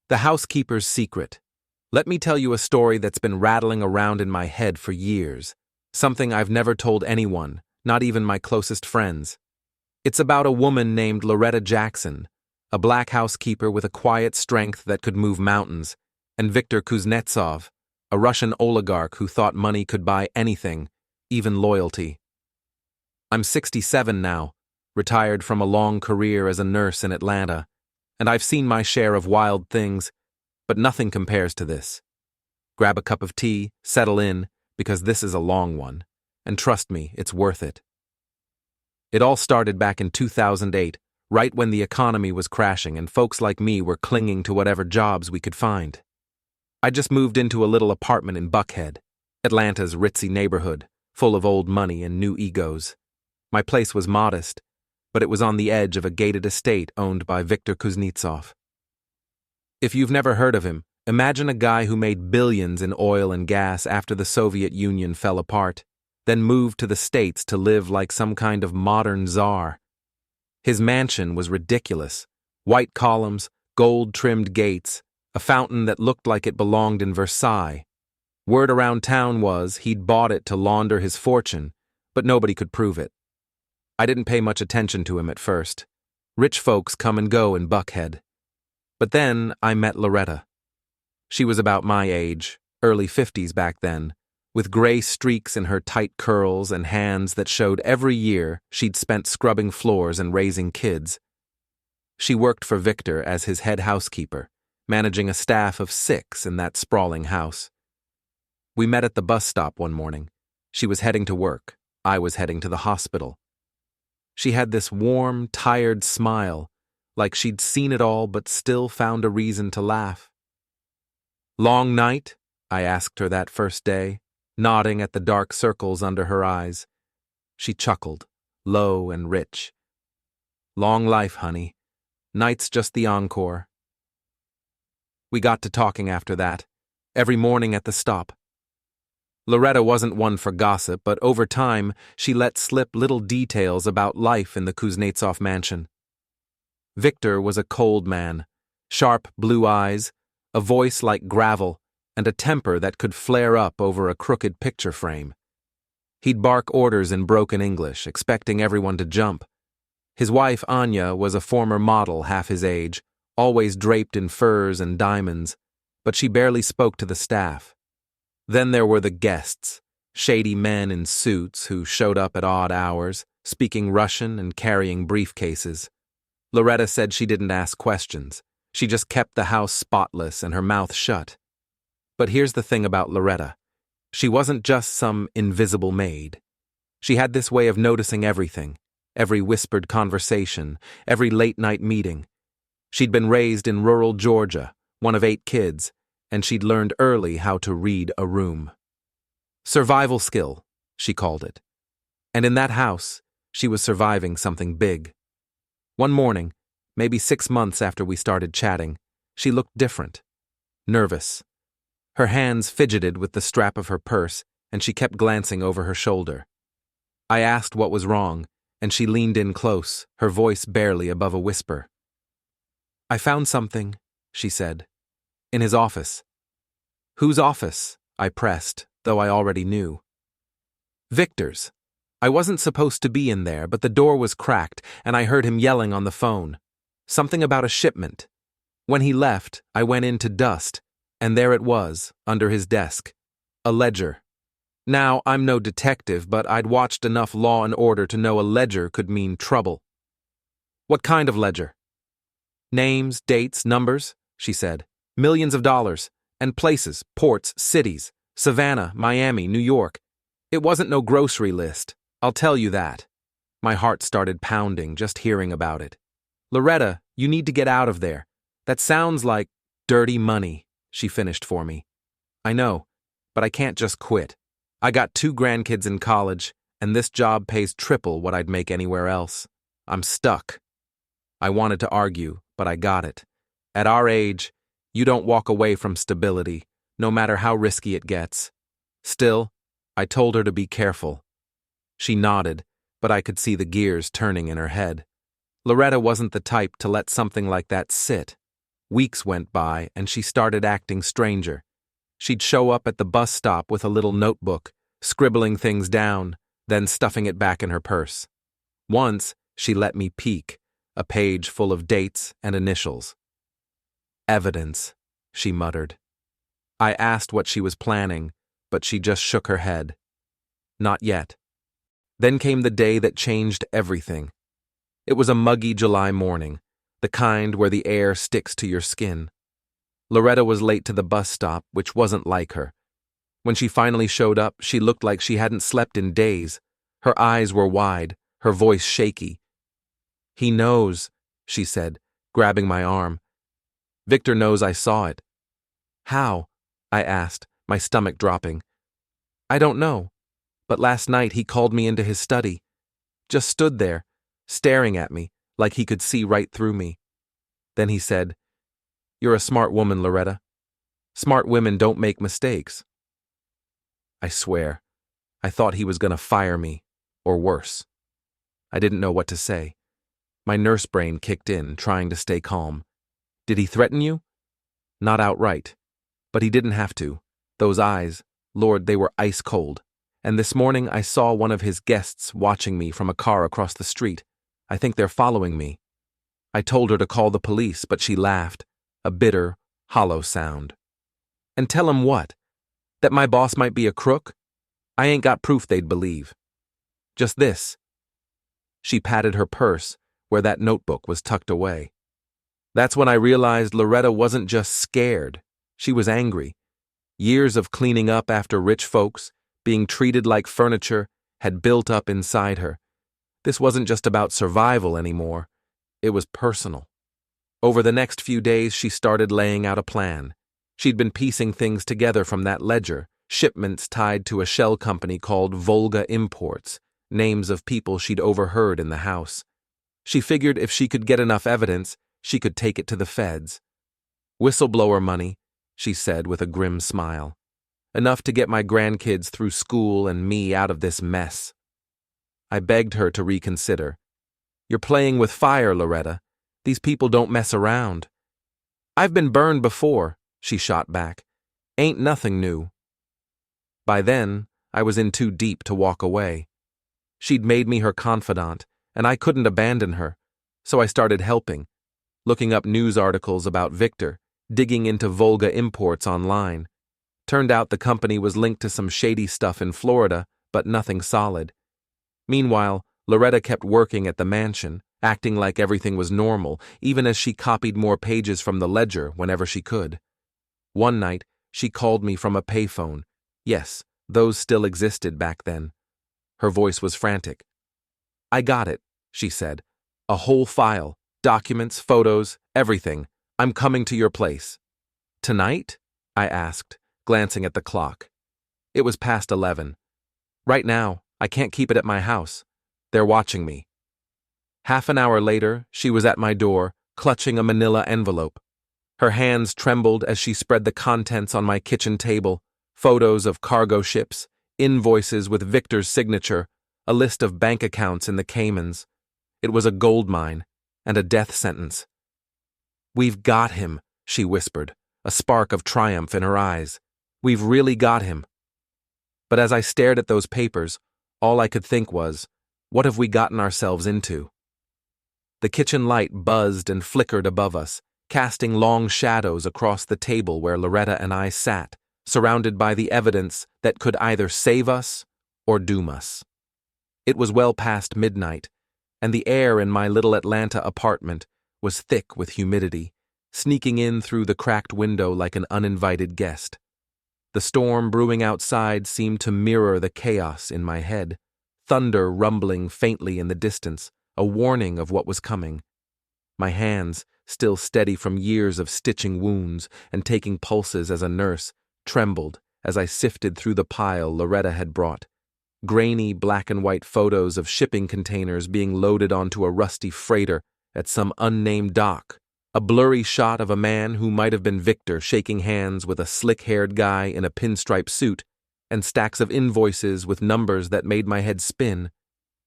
The Housekeeper's Secret. Let me tell you a story that's been rattling around in my head for years. Something I've never told anyone, not even my closest friends. It's about a woman named Loretta Jackson, a black housekeeper with a quiet strength that could move mountains, and Viktor Kuznetsov, a Russian oligarch who thought money could buy anything, even loyalty. I'm 67 now, retired from a long career as a nurse in Atlanta, and I've seen my share of wild things, but nothing compares to this. Grab a cup of tea, settle in, because this is a long one, and trust me, it's worth it. It all started back in 2008, right when the economy was crashing and folks like me were clinging to whatever jobs we could find. I just moved into a little apartment in Buckhead, Atlanta's ritzy neighborhood, full of old money and new egos. My place was modest, but it was on the edge of a gated estate owned by Viktor Kuznetsov. If you've never heard of him, imagine a guy who made billions in oil and gas after the Soviet Union fell apart, then moved to the States to live like some kind of modern czar. His mansion was ridiculous. White columns, gold-trimmed gates, a fountain that looked like it belonged in Versailles. Word around town was he'd bought it to launder his fortune, but nobody could prove it. I didn't pay much attention to him at first. Rich folks come and go in Buckhead. But then I met Loretta. She was about my age, early 50s back then, with gray streaks in her tight curls and hands that showed every year she'd spent scrubbing floors and raising kids. She worked for Viktor as his head housekeeper, managing a staff of 6 in that sprawling house. We met at the bus stop one morning. She was heading to work. I was heading to the hospital. She had this warm, tired smile, like she'd seen it all but still found a reason to laugh. "Long night?" I asked her that first day, nodding at the dark circles under her eyes. She chuckled, low and rich. "Long life, honey. Night's just the encore." We got to talking after that, every morning at the stop. Loretta wasn't one for gossip, but over time, she let slip little details about life in the Kuznetsov mansion. Viktor was a cold man, sharp blue eyes, a voice like gravel, and a temper that could flare up over a crooked picture frame. He'd bark orders in broken English, expecting everyone to jump. His wife, Anya, was a former model half his age, always draped in furs and diamonds, but she barely spoke to the staff. Then there were the guests, shady men in suits who showed up at odd hours, speaking Russian and carrying briefcases. Loretta said she didn't ask questions. She just kept the house spotless and her mouth shut. But here's the thing about Loretta. She wasn't just some invisible maid. She had this way of noticing everything, every whispered conversation, every late-night meeting. She'd been raised in rural Georgia, one of 8 kids, and she'd learned early how to read a room. Survival skill, she called it. And in that house, she was surviving something big. One morning, maybe 6 months after we started chatting, she looked different. Nervous. Her hands fidgeted with the strap of her purse, and she kept glancing over her shoulder. I asked what was wrong, and she leaned in close, her voice barely above a whisper. "I found something," she said. "In his office." "Whose office?" I pressed, though I already knew. "Viktor's. I wasn't supposed to be in there, but the door was cracked, and I heard him yelling on the phone. Something about a shipment. When he left, I went in to dust, and there it was, under his desk. A ledger. Now, I'm no detective, but I'd watched enough Law and Order to know a ledger could mean trouble." "What kind of ledger?" "Names, dates, numbers," she said. "Millions of dollars. And places, ports, cities. Savannah, Miami, New York. It wasn't no grocery list. I'll tell you that." My heart started pounding just hearing about it. "Loretta, you need to get out of there. That sounds like dirty money," she finished for me. "I know, but I can't just quit. I got 2 grandkids in college, and this job pays triple what I'd make anywhere else. I'm stuck." I wanted to argue, but I got it. At our age, you don't walk away from stability, no matter how risky it gets. Still, I told her to be careful. She nodded, but I could see the gears turning in her head. Loretta wasn't the type to let something like that sit. Weeks went by, and she started acting stranger. She'd show up at the bus stop with a little notebook, scribbling things down, then stuffing it back in her purse. Once, she let me peek, a page full of dates and initials. "Evidence," she muttered. I asked what she was planning, but she just shook her head. Not yet. Then came the day that changed everything. It was a muggy July morning, the kind where the air sticks to your skin. Loretta was late to the bus stop, which wasn't like her. When she finally showed up, she looked like she hadn't slept in days. Her eyes were wide, her voice shaky. "He knows," she said, grabbing my arm. "Viktor knows I saw it." "How?" I asked, my stomach dropping. "I don't know, but last night he called me into his study. Just stood there, staring at me, like he could see right through me. Then he said, 'You're a smart woman, Loretta. Smart women don't make mistakes.' I swear, I thought he was going to fire me, or worse. I didn't know what to say. My nurse brain kicked in, trying to stay calm. Did he threaten you? Not outright. But he didn't have to. Those eyes, Lord, they were ice cold. And this morning I saw one of his guests watching me from a car across the street. I think they're following me." I told her to call the police, but she laughed, a bitter, hollow sound. "And tell him what? That my boss might be a crook? I ain't got proof they'd believe. Just this." She patted her purse, where that notebook was tucked away. That's when I realized Loretta wasn't just scared. She was angry. Years of cleaning up after rich folks, being treated like furniture, had built up inside her. This wasn't just about survival anymore. It was personal. Over the next few days, she started laying out a plan. She'd been piecing things together from that ledger, shipments tied to a shell company called Volga Imports, names of people she'd overheard in the house. She figured if she could get enough evidence, she could take it to the feds. "Whistleblower money," she said with a grim smile. "Enough to get my grandkids through school and me out of this mess." I begged her to reconsider. "You're playing with fire, Loretta. These people don't mess around." "I've been burned before," she shot back. "Ain't nothing new." By then, I was in too deep to walk away. She'd made me her confidant, and I couldn't abandon her, so I started helping, looking up news articles about Viktor, digging into Volga Imports online. Turned out the company was linked to some shady stuff in Florida, but nothing solid. Meanwhile, Loretta kept working at the mansion, acting like everything was normal, even as she copied more pages from the ledger whenever she could. One night, she called me from a payphone. Yes, those still existed back then. Her voice was frantic. "I got it," she said. "A whole file, documents, photos, everything. I'm coming to your place." "Tonight?" I asked, glancing at the clock. It was past 11. "Right now, I can't keep it at my house. They're watching me." Half an hour later, she was at my door, clutching a manila envelope. Her hands trembled as she spread the contents on my kitchen table, photos of cargo ships, invoices with Viktor's signature, a list of bank accounts in the Caymans. It was a gold mine and a death sentence. "We've got him," she whispered, a spark of triumph in her eyes. "We've really got him." But as I stared at those papers, all I could think was, what have we gotten ourselves into? The kitchen light buzzed and flickered above us, casting long shadows across the table where Loretta and I sat, surrounded by the evidence that could either save us or doom us. It was well past midnight, and the air in my little Atlanta apartment was thick with humidity, sneaking in through the cracked window like an uninvited guest. The storm brewing outside seemed to mirror the chaos in my head, thunder rumbling faintly in the distance, a warning of what was coming. My hands, still steady from years of stitching wounds and taking pulses as a nurse, trembled as I sifted through the pile Loretta had brought. Grainy black and white photos of shipping containers being loaded onto a rusty freighter at some unnamed dock. A blurry shot of a man who might have been Viktor shaking hands with a slick-haired guy in a pinstripe suit, and stacks of invoices with numbers that made my head spin.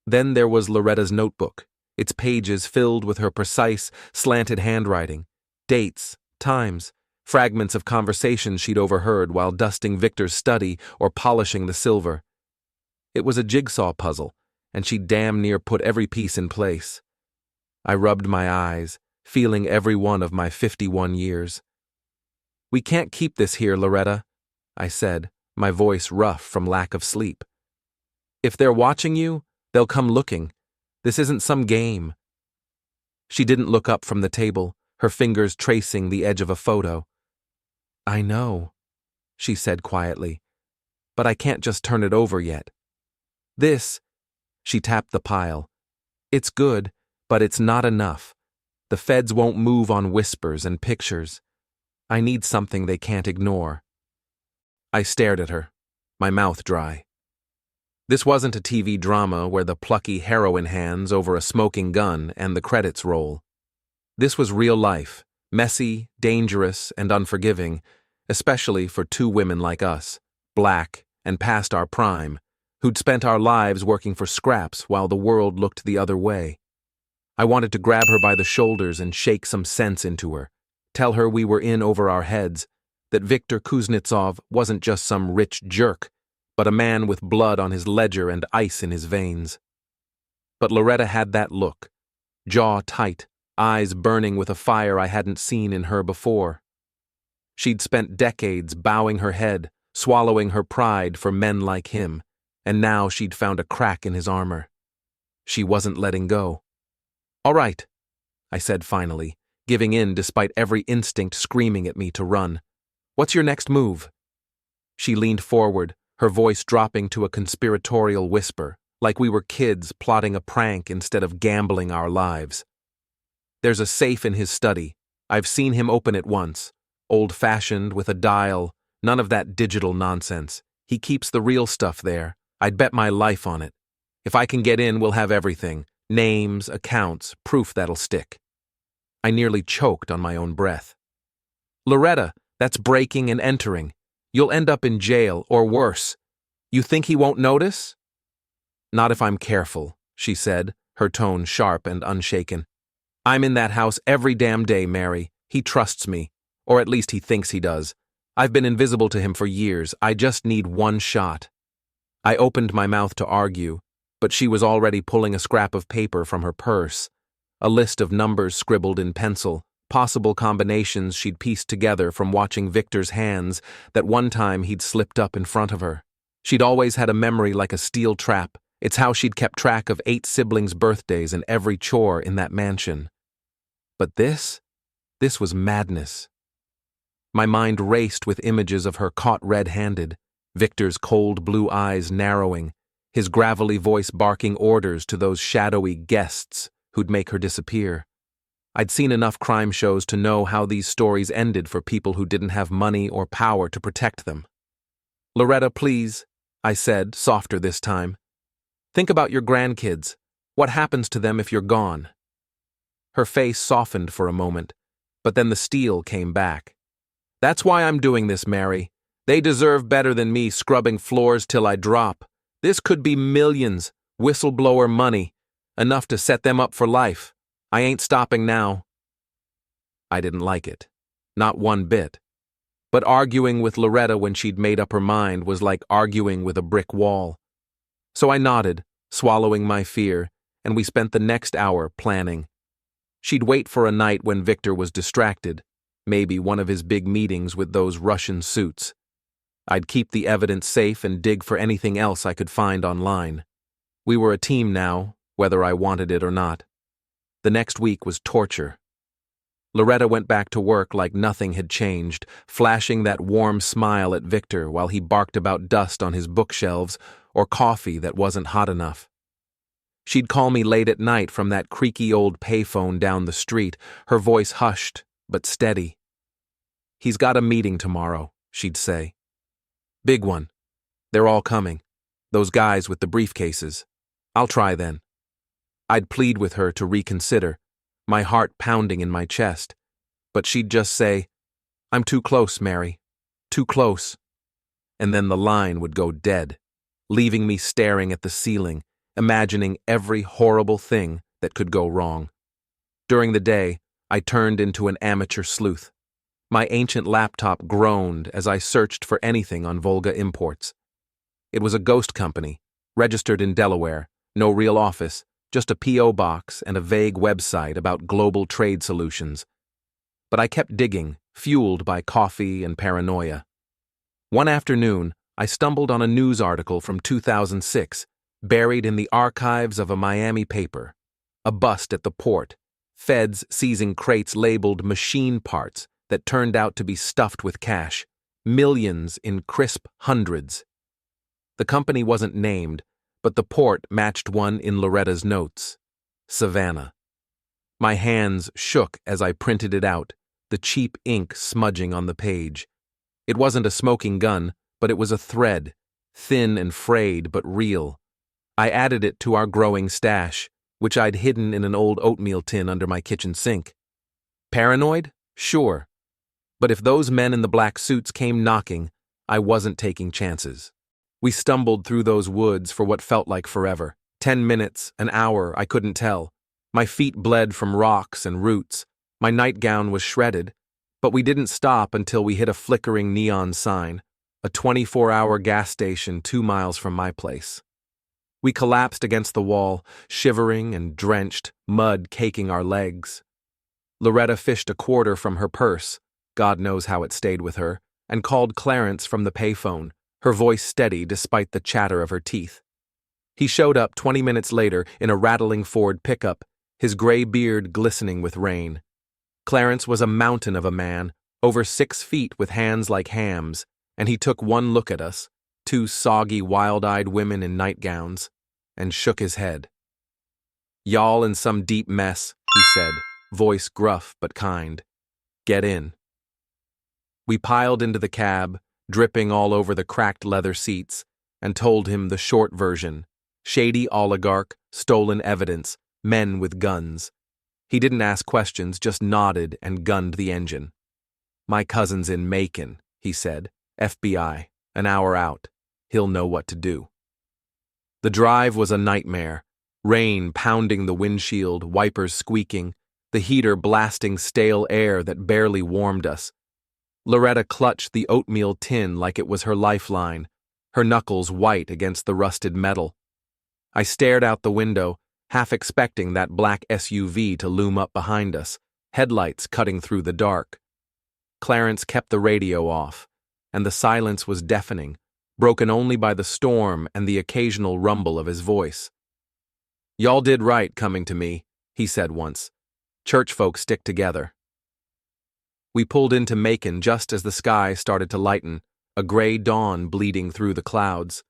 Then there was Loretta's notebook, its pages filled with her precise, slanted handwriting, dates, times, fragments of conversations she'd overheard while dusting Viktor's study or polishing the silver. It was a jigsaw puzzle, and she damn near put every piece in place. I rubbed my eyes, feeling every one of my 51 years. "We can't keep this here, Loretta," I said, my voice rough from lack of sleep. "If they're watching you, they'll come looking. This isn't some game." She didn't look up from the table, her fingers tracing the edge of a photo. "I know," she said quietly, "but I can't just turn it over yet. This," she tapped the pile, "it's good, but it's not enough. The feds won't move on whispers and pictures. I need something they can't ignore." I stared at her, my mouth dry. This wasn't a TV drama where the plucky heroine hands over a smoking gun and the credits roll. This was real life, messy, dangerous, and unforgiving, especially for two women like us, black and past our prime, who'd spent our lives working for scraps while the world looked the other way. I wanted to grab her by the shoulders and shake some sense into her, tell her we were in over our heads, that Viktor Kuznetsov wasn't just some rich jerk, but a man with blood on his ledger and ice in his veins. But Loretta had that look, jaw tight, eyes burning with a fire I hadn't seen in her before. She'd spent decades bowing her head, swallowing her pride for men like him, and now she'd found a crack in his armor. She wasn't letting go. "All right," I said finally, giving in despite every instinct screaming at me to run. "What's your next move?" She leaned forward, her voice dropping to a conspiratorial whisper, like we were kids plotting a prank instead of gambling our lives. "There's a safe in his study. I've seen him open it once. Old-fashioned, with a dial, none of that digital nonsense. He keeps the real stuff there. I'd bet my life on it. If I can get in, we'll have everything. Names, accounts, proof that'll stick." I nearly choked on my own breath. "Loretta, that's breaking and entering. You'll end up in jail, or worse. You think he won't notice?" "Not if I'm careful," she said, her tone sharp and unshaken. "I'm in that house every damn day, Mary. He trusts me, or at least he thinks he does. I've been invisible to him for years. I just need one shot." I opened my mouth to argue, but she was already pulling a scrap of paper from her purse, a list of numbers scribbled in pencil, possible combinations she'd pieced together from watching Viktor's hands that one time he'd slipped up in front of her. She'd always had a memory like a steel trap. It's how she'd kept track of 8 siblings' birthdays and every chore in that mansion. But this was madness. My mind raced with images of her caught red-handed, Viktor's cold blue eyes narrowing, his gravelly voice barking orders to those shadowy guests who'd make her disappear. I'd seen enough crime shows to know how these stories ended for people who didn't have money or power to protect them. "Loretta, please," I said, softer this time. "Think about your grandkids. What happens to them if you're gone?" Her face softened for a moment, but then the steel came back. "That's why I'm doing this, Mary. They deserve better than me scrubbing floors till I drop. This could be millions, whistleblower money, enough to set them up for life. I ain't stopping now." I didn't like it. Not one bit. But arguing with Loretta when she'd made up her mind was like arguing with a brick wall. So I nodded, swallowing my fear, and we spent the next hour planning. She'd wait for a night when Viktor was distracted, maybe one of his big meetings with those Russian suits. I'd keep the evidence safe and dig for anything else I could find online. We were a team now, whether I wanted it or not. The next week was torture. Loretta went back to work like nothing had changed, flashing that warm smile at Viktor while he barked about dust on his bookshelves or coffee that wasn't hot enough. She'd call me late at night from that creaky old payphone down the street, her voice hushed but steady. "He's got a meeting tomorrow," she'd say. "Big one. They're all coming. Those guys with the briefcases. I'll try then." I'd plead with her to reconsider, my heart pounding in my chest, but she'd just say, "I'm too close, Mary. Too close." And then the line would go dead, leaving me staring at the ceiling, imagining every horrible thing that could go wrong. During the day, I turned into an amateur sleuth. My ancient laptop groaned as I searched for anything on Volga Imports. It was a ghost company, registered in Delaware, no real office, just a P.O. box and a vague website about global trade solutions. But I kept digging, fueled by coffee and paranoia. One afternoon, I stumbled on a news article from 2006, buried in the archives of a Miami paper. A bust at the port, feds seizing crates labeled machine parts that turned out to be stuffed with cash, millions in crisp hundreds. The company wasn't named, but the port matched one in Loretta's notes. Savannah. My hands shook as I printed it out, the cheap ink smudging on the page. It wasn't a smoking gun, but it was a thread, thin and frayed but real. I added it to our growing stash, which I'd hidden in an old oatmeal tin under my kitchen sink. Paranoid? Sure. But if those men in the black suits came knocking, I wasn't taking chances. We stumbled through those woods for what felt like forever. 10 minutes, an hour, I couldn't tell. My feet bled from rocks and roots. My nightgown was shredded. But we didn't stop until we hit a flickering neon sign, a 24-hour gas station 2 miles from my place. We collapsed against the wall, shivering and drenched, mud caking our legs. Loretta fished a quarter from her purse, God knows how it stayed with her, and called Clarence from the payphone, her voice steady despite the chatter of her teeth. He showed up 20 minutes later in a rattling Ford pickup, his gray beard glistening with rain. Clarence was a mountain of a man, over 6 feet with hands like hams, and he took one look at us, 2 soggy, wild-eyed women in nightgowns, and shook his head. "Y'all in some deep mess," he said, voice gruff but kind. "Get in." We piled into the cab, dripping all over the cracked leather seats, and told him the short version: shady oligarch, stolen evidence, men with guns. He didn't ask questions, just nodded and gunned the engine. "My cousin's in Macon," he said. "FBI, an hour out. He'll know what to do." The drive was a nightmare. Rain pounding the windshield, wipers squeaking, the heater blasting stale air that barely warmed us. Loretta clutched the oatmeal tin like it was her lifeline, her knuckles white against the rusted metal. I stared out the window, half expecting that black SUV to loom up behind us, headlights cutting through the dark. Clarence kept the radio off, and the silence was deafening, broken only by the storm and the occasional rumble of his voice. "Y'all did right coming to me," he said once. "Church folk stick together." We pulled into Macon just as the sky started to lighten, a gray dawn bleeding through the clouds.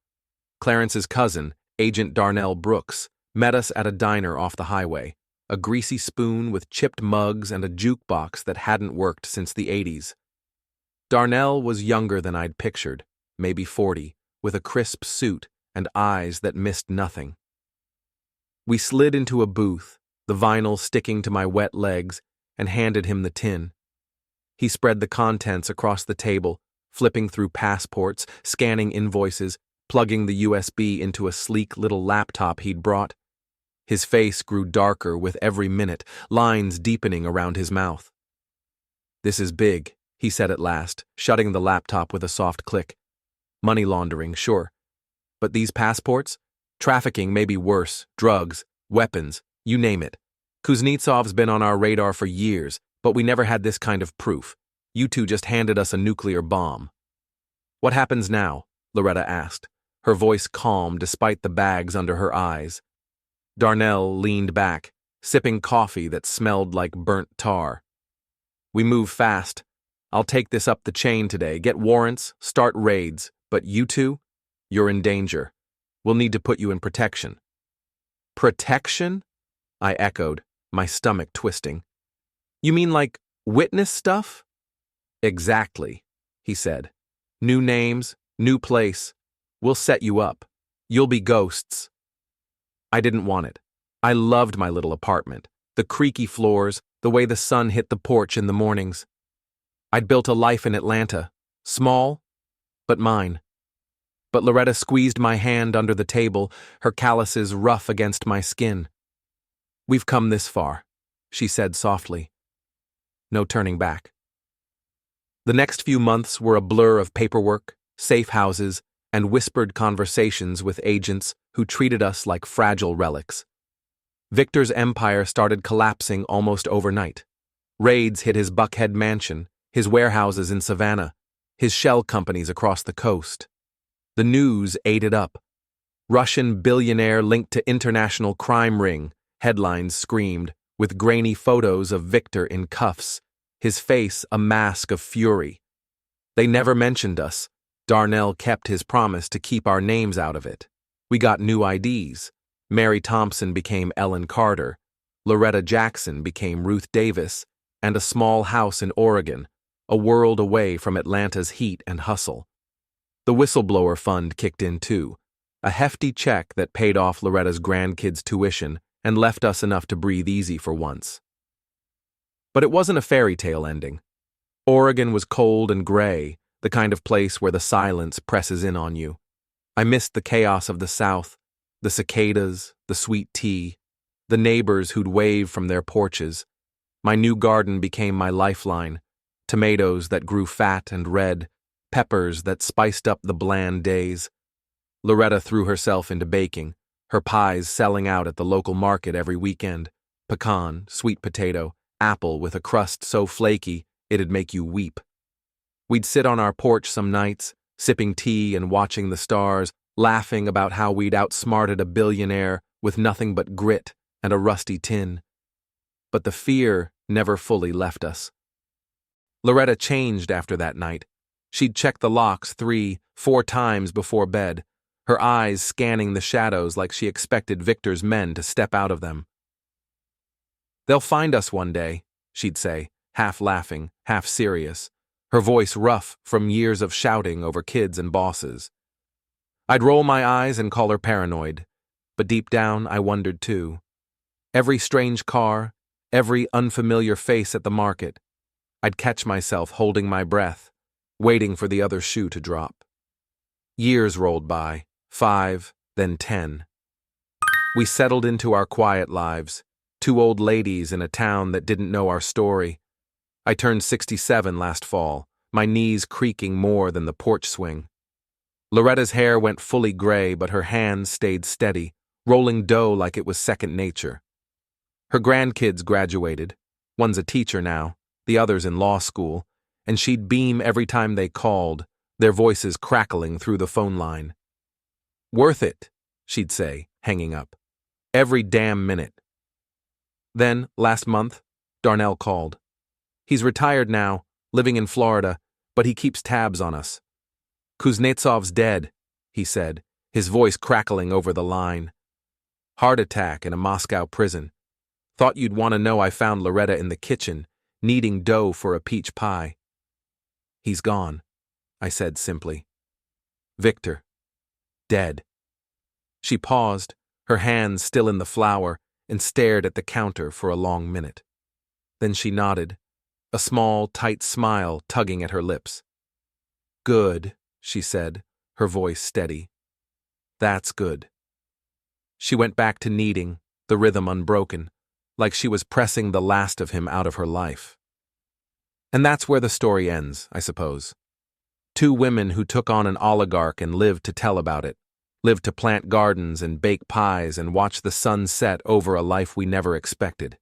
Clarence's cousin, Agent Darnell Brooks, met us at a diner off the highway, a greasy spoon with chipped mugs and a jukebox that hadn't worked since the 80s. Darnell was younger than I'd pictured, maybe 40, with a crisp suit and eyes that missed nothing. We slid into a booth, the vinyl sticking to my wet legs, and handed him the tin. He spread the contents across the table, flipping through passports, scanning invoices, plugging the USB into a sleek little laptop he'd brought. His face grew darker with every minute, lines deepening around his mouth. "This is big," he said at last, shutting the laptop with a soft click. "Money laundering, sure. But these passports? Trafficking may be worse, drugs, weapons, you name it. Kuznetsov's been on our radar for years, but we never had this kind of proof. You two just handed us a nuclear bomb." "What happens now?" Loretta asked, her voice calm despite the bags under her eyes. Darnell leaned back, sipping coffee that smelled like burnt tar. "We move fast. I'll take this up the chain today, get warrants, start raids, but you two? You're in danger. We'll need to put you in protection." "Protection?" I echoed, my stomach twisting. "You mean like witness stuff?" "Exactly," he said. "New names, new place. We'll set you up. You'll be ghosts." I didn't want it. I loved my little apartment, the creaky floors, the way the sun hit the porch in the mornings. I'd built a life in Atlanta, small, but mine. But Loretta squeezed my hand under the table, her calluses rough against my skin. "We've come this far," she said softly. "No turning back." The next few months were a blur of paperwork, safe houses, and whispered conversations with agents who treated us like fragile relics. Viktor's empire started collapsing almost overnight. Raids hit his Buckhead mansion, his warehouses in Savannah, his shell companies across the coast. The news ate it up. Russian billionaire linked to international crime ring, headlines screamed, with grainy photos of Viktor in cuffs, his face a mask of fury. They never mentioned us. Darnell kept his promise to keep our names out of it. We got new IDs. Mary Thompson became Ellen Carter. Loretta Jackson became Ruth Davis, and a small house in Oregon, a world away from Atlanta's heat and hustle. The whistleblower fund kicked in too, a hefty check that paid off Loretta's grandkids' tuition and left us enough to breathe easy for once. But it wasn't a fairy tale ending. Oregon was cold and gray, the kind of place where the silence presses in on you. I missed the chaos of the South, the cicadas, the sweet tea, the neighbors who'd wave from their porches. My new garden became my lifeline, tomatoes that grew fat and red, peppers that spiced up the bland days. Loretta threw herself into baking, her pies selling out at the local market every weekend. Pecan, sweet potato, apple with a crust so flaky it'd make you weep. We'd sit on our porch some nights, sipping tea and watching the stars, laughing about how we'd outsmarted a billionaire with nothing but grit and a rusty tin. But the fear never fully left us. Loretta changed after that night. She'd check the locks 3-4 times before bed, her eyes scanning the shadows like she expected Viktor's men to step out of them. "They'll find us one day," she'd say, half laughing, half serious, her voice rough from years of shouting over kids and bosses. I'd roll my eyes and call her paranoid, but deep down I wondered too. Every strange car, every unfamiliar face at the market, I'd catch myself holding my breath, waiting for the other shoe to drop. Years rolled by, 5, then 10. We settled into our quiet lives, 2 old ladies in a town that didn't know our story. I turned 67 last fall, my knees creaking more than the porch swing. Loretta's hair went fully gray, but her hands stayed steady, rolling dough like it was second nature. Her grandkids graduated. One's a teacher now, the other's in law school, and she'd beam every time they called, their voices crackling through the phone line. "Worth it," she'd say, hanging up. "Every damn minute." Then, last month, Darnell called. He's retired now, living in Florida, but he keeps tabs on us. "Kuznetsov's dead," he said, his voice crackling over the line. "Heart attack in a Moscow prison. Thought you'd want to know I found Loretta in the kitchen, kneading dough for a peach pie." "He's gone," I said simply. "Viktor. Dead." She paused, her hands still in the flour, and stared at the counter for a long minute. Then she nodded, a small, tight smile tugging at her lips. "Good," she said, her voice steady. "That's good." She went back to kneading, the rhythm unbroken, like she was pressing the last of him out of her life. And that's where the story ends, I suppose. 2 women who took on an oligarch and lived to tell about it, lived to plant gardens and bake pies and watch the sun set over a life we never expected.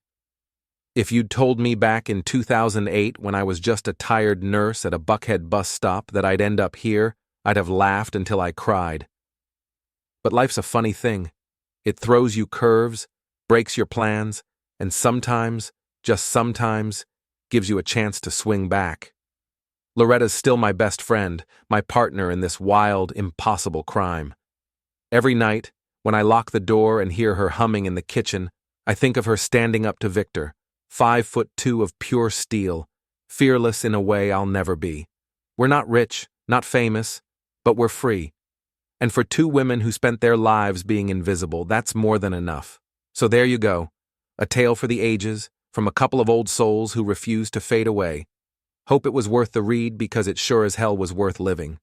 If you'd told me back in 2008 when I was just a tired nurse at a Buckhead bus stop that I'd end up here, I'd have laughed until I cried. But life's a funny thing. It throws you curves, breaks your plans, and sometimes, just sometimes, gives you a chance to swing back. Loretta's still my best friend, my partner in this wild, impossible crime. Every night, when I lock the door and hear her humming in the kitchen, I think of her standing up to Viktor, 5'2" of pure steel, fearless in a way I'll never be. We're not rich, not famous, but we're free. And for 2 women who spent their lives being invisible, that's more than enough. So there you go, a tale for the ages, from a couple of old souls who refused to fade away. Hope it was worth the read because it sure as hell was worth living.